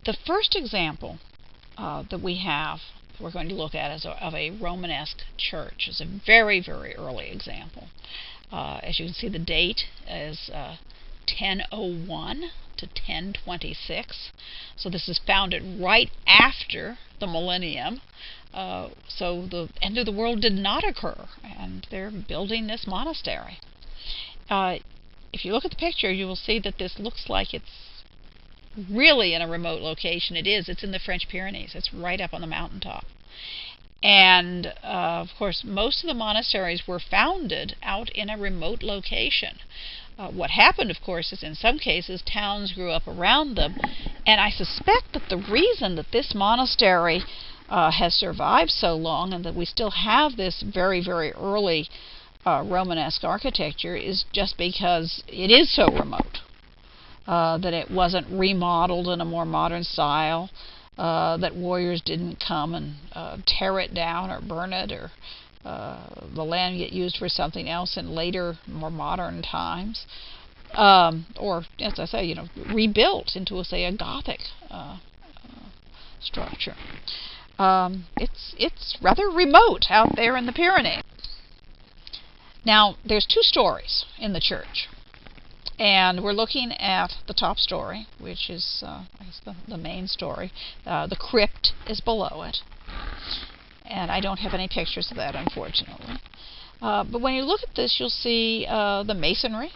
The first example that we have, we're going to look at as of a Romanesque church. It's a very, very early example. As you can see, the date is 1001 to 1026. So this is founded right after the millennium. So the end of the world did not occur, and they're building this monastery. If you look at the picture, you will see that this looks like it's really in a remote location. It is. It's in the French Pyrenees. It's right up on the mountaintop. And, of course, most of the monasteries were founded out in a remote location. What happened, of course, is in some cases towns grew up around them, and I suspect that the reason that this monastery has survived so long and that we still have this very, very early Romanesque architecture is just because it is so remote, that it wasn't remodeled in a more modern style, that warriors didn't come and tear it down or burn it, or the land get used for something else in later, more modern times, or, as I say, rebuilt into, say, a Gothic structure. It's rather remote out there in the Pyrenees. Now, there's two stories in the church, and we're looking at the top story, which is, I guess, the main story. The crypt is below it, and I don't have any pictures of that, unfortunately. But when you look at this, you'll see the masonry.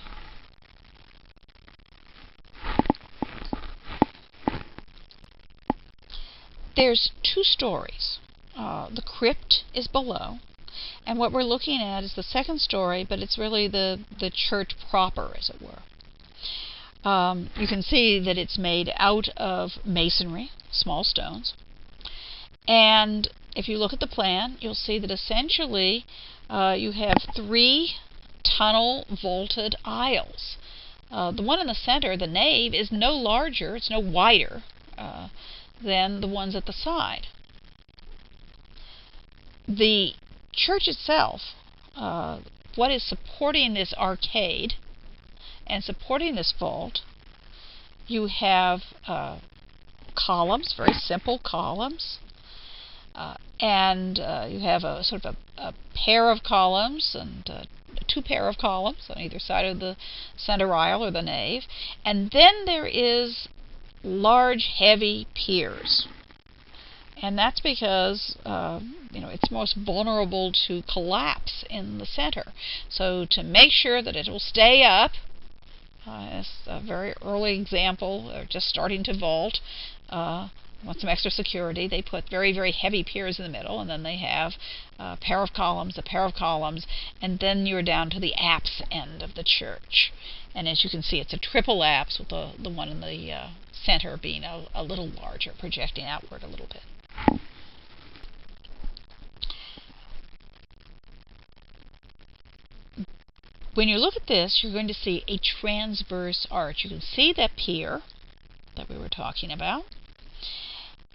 There's two stories. The crypt is below, and what we're looking at is the second story, but it's really the church proper, as it were. You can see that it's made out of masonry, small stones. And if you look at the plan, you'll see that essentially you have three tunnel vaulted aisles. The one in the center, the nave, is no larger, it's no wider than the ones at the side. The church itself, what is supporting this arcade and supporting this vault, you have columns, very simple columns, and you have a sort of a pair of columns and two pair of columns on either side of the center aisle or the nave, and then there is large, heavy piers. And that's because it's most vulnerable to collapse in the center. So to make sure that it will stay up, as a very early example, just starting to vault, want some extra security, they put very, very heavy piers in the middle, and then they have a pair of columns, and then you're down to the apse end of the church. And as you can see, it's a triple apse, with the one in the center being a little larger, projecting outward a little bit. When you look at this, you're going to see a transverse arch. You can see that pier that we were talking about.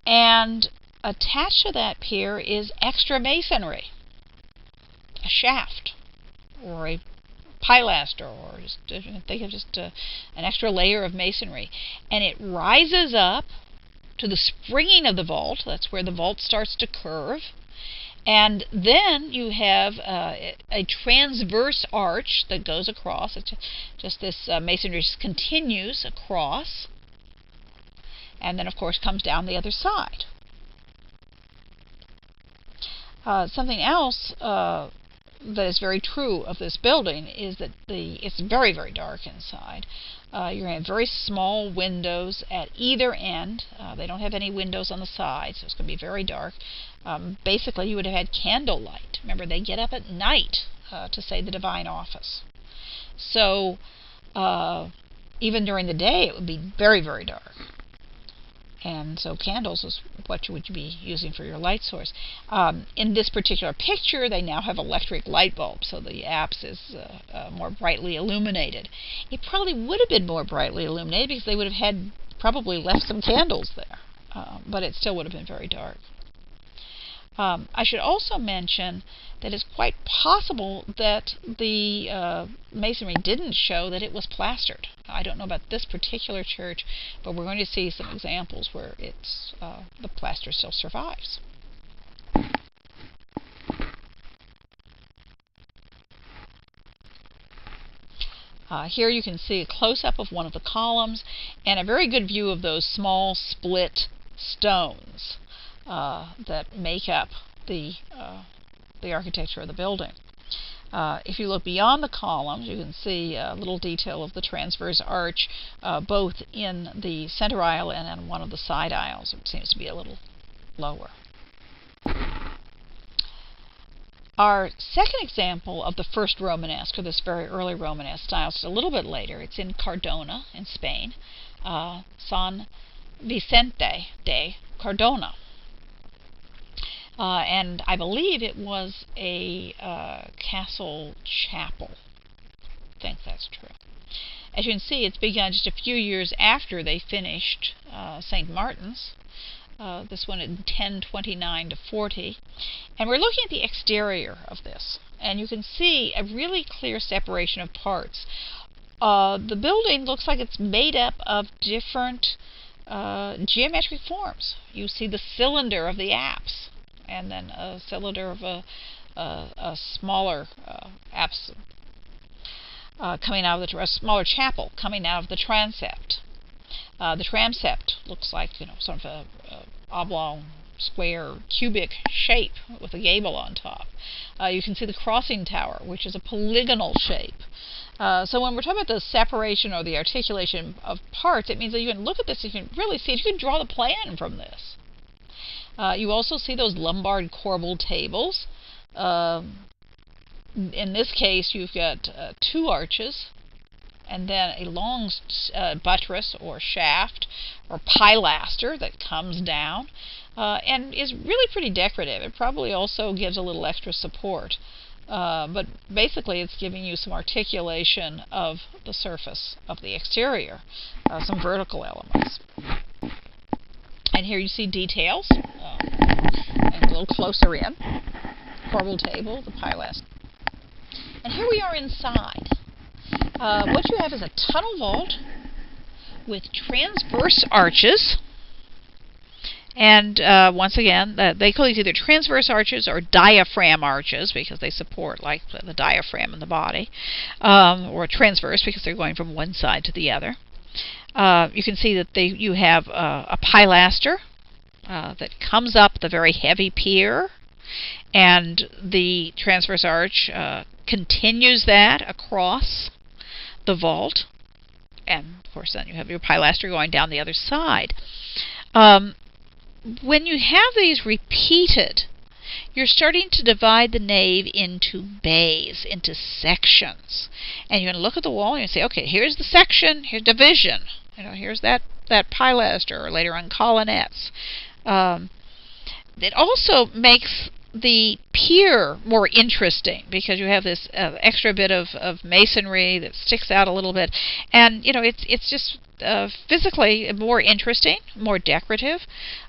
And attached to that pier is extra masonry, a shaft, or a pilaster, or think of just an extra layer of masonry. And it rises up to the springing of the vault. That's where the vault starts to curve. And then you have a transverse arch that goes across. It's just this masonry just continues across, and then, of course, comes down the other side. Something else that is very true of this building is that it's very, very dark inside. You're going to have very small windows at either end. They don't have any windows on the side, so it's going to be very dark. Basically, you would have had candlelight. Remember, they get up at night to say the divine office. So even during the day, it would be very, very dark. And so candles is what you would be using for your light source. In this particular picture, they now have electric light bulbs, so the apse is more brightly illuminated. It probably would have been more brightly illuminated because they would have had probably left some candles there, but it still would have been very dark. I should also mention that it's quite possible that the masonry didn't show that it was plastered. I don't know about this particular church, but we're going to see some examples where it's the plaster still survives. Here you can see a close-up of one of the columns and a very good view of those small split stones that make up the architecture of the building. If you look beyond the columns, you can see a little detail of the transverse arch, both in the center aisle and on one of the side aisles. It seems to be a little lower. Our second example of the first Romanesque, or this very early Romanesque style, is a little bit later. It's in Cardona, in Spain, San Vicente de Cardona. And I believe it was a castle chapel. I think that's true. As you can see, it's begun just a few years after they finished St. Martin's. This one in 1029 to 40. And we're looking at the exterior of this. And you can see a really clear separation of parts. The building looks like it's made up of different geometric forms. You see the cylinder of the apse, and then a cylinder of a smaller apse coming out of a smaller chapel coming out of the transept. The transept looks like, you know, sort of a oblong, square, cubic shape with a gable on top. You can see the crossing tower, which is a polygonal shape. So when we're talking about the separation or the articulation of parts, it means that you can look at this, you can really see it, you can draw the plan from this. You also see those Lombard corbelled tables. In this case, you've got 2 arches, and then a long buttress or shaft or pilaster that comes down and is really pretty decorative. It probably also gives a little extra support. But basically it's giving you some articulation of the surface of the exterior, some vertical elements. And here you see details, and a little closer in. Corbelled table, the pilaster. And here we are inside. What you have is a tunnel vault with transverse arches. And once again, they call these either transverse arches or diaphragm arches because they support like the diaphragm in the body, or transverse because they're going from one side to the other. You can see that you have a pilaster that comes up the very heavy pier, and the transverse arch continues that across the vault, and of course then you have your pilaster going down the other side. When you have these repeated, you're starting to divide the nave into bays, into sections. And you're going to look at the wall and you say, okay, here's the section, here's division. You know, here's that pilaster, or later on colonnettes. It also makes the pier more interesting because you have this extra bit of masonry that sticks out a little bit, and you know it's just physically more interesting, more decorative,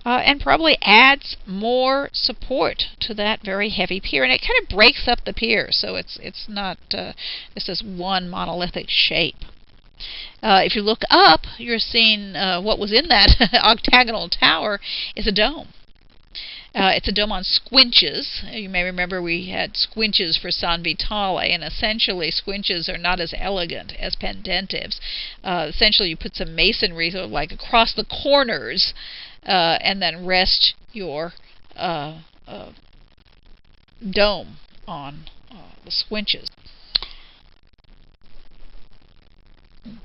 and probably adds more support to that very heavy pier, and it kind of breaks up the pier, so it's not just this one monolithic shape. If you look up, you're seeing what was in that octagonal tower is a dome. It's a dome on squinches. You may remember we had squinches for San Vitale, and essentially squinches are not as elegant as pendentives. Essentially you put some masonry sort of like across the corners and then rest your dome on the squinches.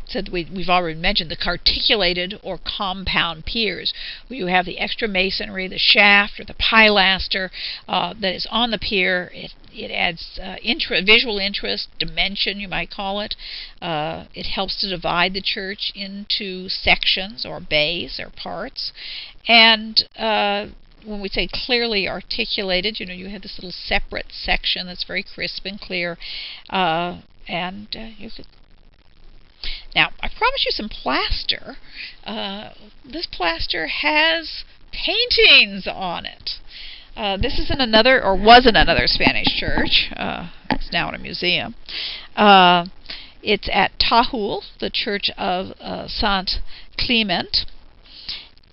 So we've already mentioned the carticulated or compound piers, where you have the extra masonry, the shaft or the pilaster that is on the pier. It adds visual interest, dimension you might call it. It helps to divide the church into sections or bays or parts. And when we say clearly articulated, you know, you have this little separate section that's very crisp and clear, and you could. Now, I promised you some plaster. This plaster has paintings on it. This is in another, or was in another Spanish church. It's now in a museum. It's at Tahull, the Church of Sant Clement,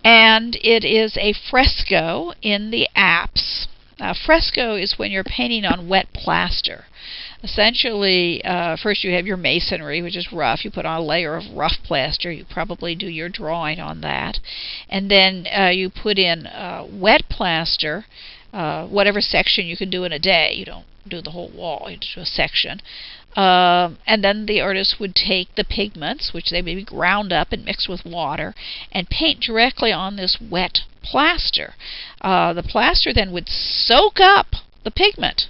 and it is a fresco in the apse. Fresco is when you're painting on wet plaster. Essentially, first you have your masonry, which is rough. You put on a layer of rough plaster. You probably do your drawing on that. And then you put in wet plaster, whatever section you can do in a day. You don't do the whole wall. You do a section. And then the artist would take the pigments, which they may be ground up and mixed with water, and paint directly on this wet plaster. The plaster then would soak up the pigment,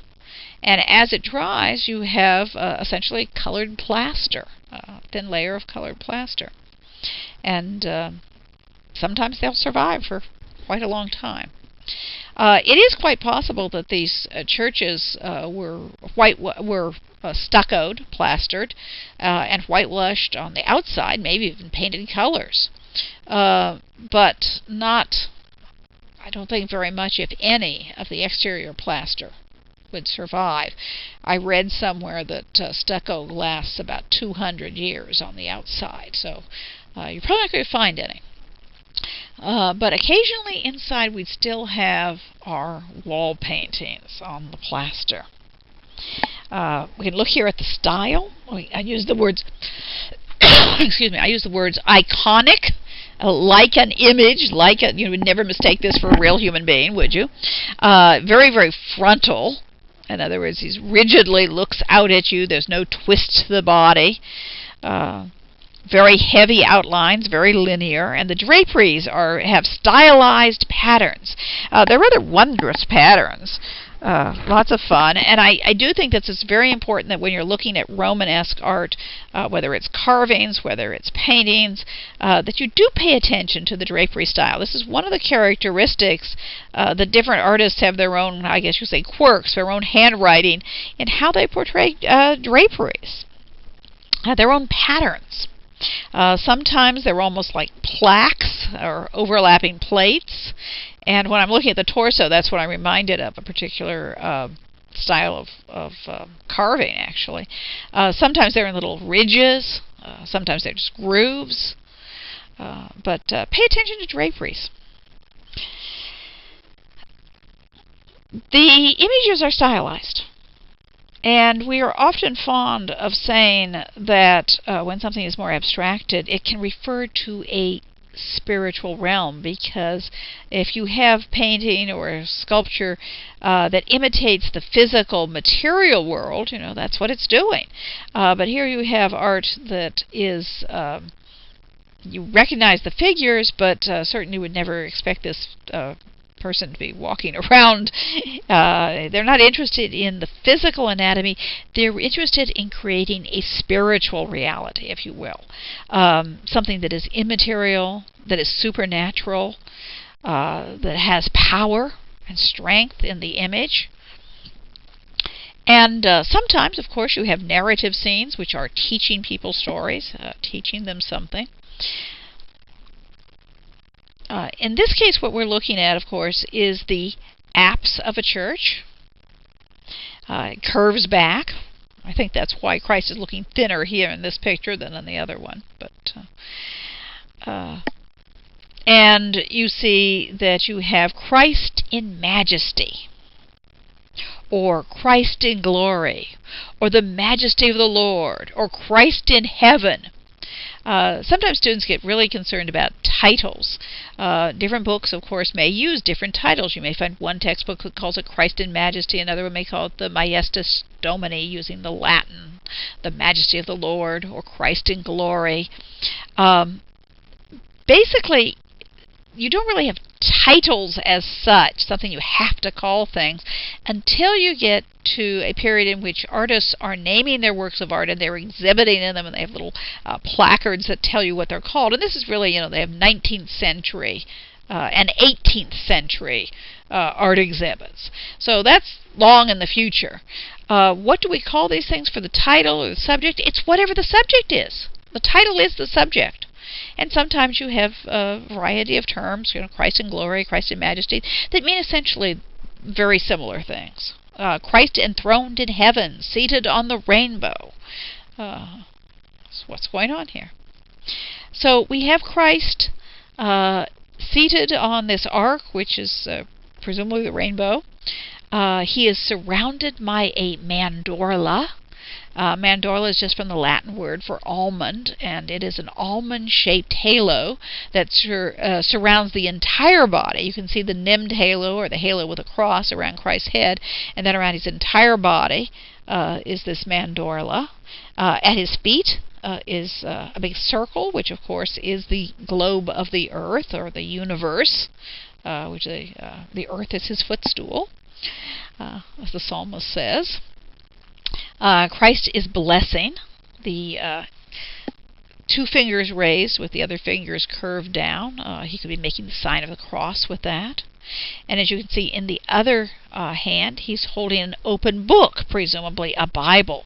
and as it dries, you have essentially colored plaster, a thin layer of colored plaster. And sometimes they'll survive for quite a long time. It is quite possible that these churches were stuccoed, plastered, and whitewashed on the outside, maybe even painted colors. But not, I don't think very much, if any, of the exterior plaster would survive. I read somewhere that stucco lasts about 200 years on the outside, so you're probably not going to find any. But occasionally inside we still have our wall paintings on the plaster. We can look here at the style. I use the words excuse me, I use the words iconic, like an image, you would never mistake this for a real human being, would you? Very, very frontal. In other words, he rigidly looks out at you. There's no twist to the body. Very heavy outlines, very linear, and the draperies have stylized patterns. They're rather wondrous patterns. Lots of fun, and I do think that it's very important that when you're looking at Romanesque art, whether it's carvings, whether it's paintings, that you do pay attention to the drapery style. This is one of the characteristics. The different artists have their own, I guess you say, quirks, their own handwriting in how they portray draperies, their own patterns. Sometimes they're almost like plaques or overlapping plates. And when I'm looking at the torso, that's what I'm reminded of, a particular style of carving, actually. Sometimes they're in little ridges. Sometimes they're just grooves. But pay attention to draperies. The images are stylized. And we are often fond of saying that when something is more abstracted, it can refer to a spiritual realm, because if you have painting or sculpture that imitates the physical material world, that's what it's doing. But here you have art that is, you recognize the figures, but certainly would never expect this person to be walking around. They're not interested in the physical anatomy. They're interested in creating a spiritual reality, if you will. Something that is immaterial, that is supernatural, that has power and strength in the image. And sometimes, of course, you have narrative scenes, which are teaching people stories, teaching them something. In this case, what we're looking at, of course, is the apse of a church. It curves back. I think that's why Christ is looking thinner here in this picture than in the other one. And you see that you have Christ in majesty, or Christ in glory, or the majesty of the Lord, or Christ in heaven. Sometimes students get really concerned about titles. Different books, of course, may use different titles. You may find one textbook that calls it Christ in Majesty, another one may call it the Majesty Domini, using the Latin, the Majesty of the Lord, or Christ in Glory. Basically, you don't really have titles as such, something you have to call things, until you get to a period in which artists are naming their works of art and they're exhibiting in them, and they have little placards that tell you what they're called. And this is really, they have 19th century and 18th century art exhibits. So that's long in the future. What do we call these things for the title or the subject? It's whatever the subject is. The title is the subject. And sometimes you have a variety of terms, Christ in glory, Christ in majesty, that mean essentially very similar things. Christ enthroned in heaven, seated on the rainbow. So what's going on here? So we have Christ seated on this ark, which is presumably the rainbow. He is surrounded by a mandorla. Mandorla is just from the Latin word for almond, and it is an almond-shaped halo that surrounds the entire body. You can see the nimmed halo, or the halo with a cross, around Christ's head, and then around his entire body is this mandorla. At his feet is a big circle, which of course is the globe of the earth, or the universe, which the earth is his footstool, as the psalmist says. Christ is blessing, the two fingers raised with the other fingers curved down. He could be making the sign of the cross with that. And as you can see, in the other hand, he's holding an open book, presumably a Bible.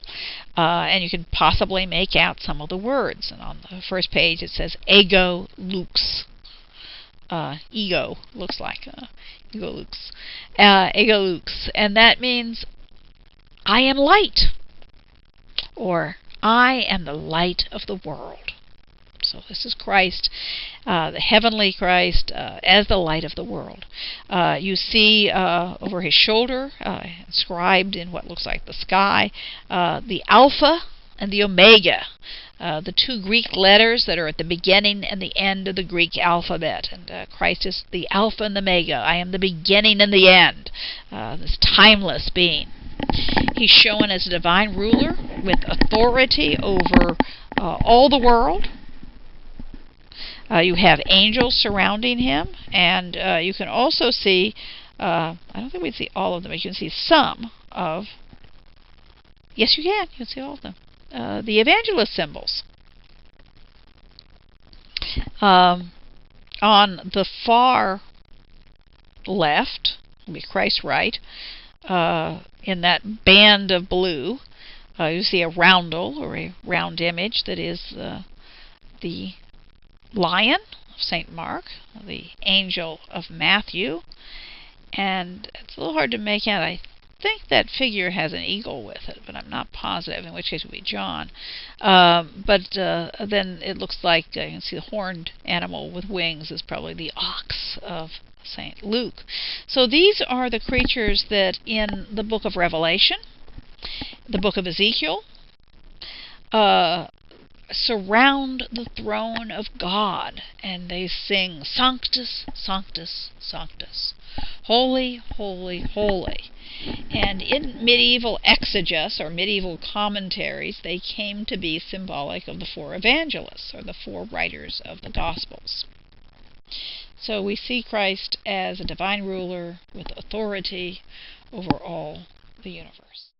And you can possibly make out some of the words. And on the first page it says, Ego Lux. Ego, looks like. Ego Lux. Ego Lux. And that means, I am light. Or, I am the light of the world. So this is Christ, the heavenly Christ, as the light of the world. You see over his shoulder, inscribed in what looks like the sky, the Alpha and the Omega, the two Greek letters that are at the beginning and the end of the Greek alphabet. And Christ is the Alpha and the Omega. I am the beginning and the end, this timeless being. He's shown as a divine ruler with authority over all the world. You have angels surrounding him, and you can also see, I don't think we see all of them, but you can see some of, yes you can see all of them, the evangelist symbols. On the far left, will be Christ's right, in that band of blue, you see a roundel, or a round image, that is the lion of St. Mark, the angel of Matthew, and it's a little hard to make out. I think that figure has an eagle with it, but I'm not positive, in which case it would be John. But then it looks like, you can see the horned animal with wings is probably the ox of St. Luke. So these are the creatures that in the book of Revelation, the book of Ezekiel, surround the throne of God, and they sing, Sanctus, Sanctus, Sanctus, Holy, Holy, Holy. And in medieval exegesis, or medieval commentaries, they came to be symbolic of the four evangelists, or the four writers of the Gospels. So we see Christ as a divine ruler with authority over all the universe.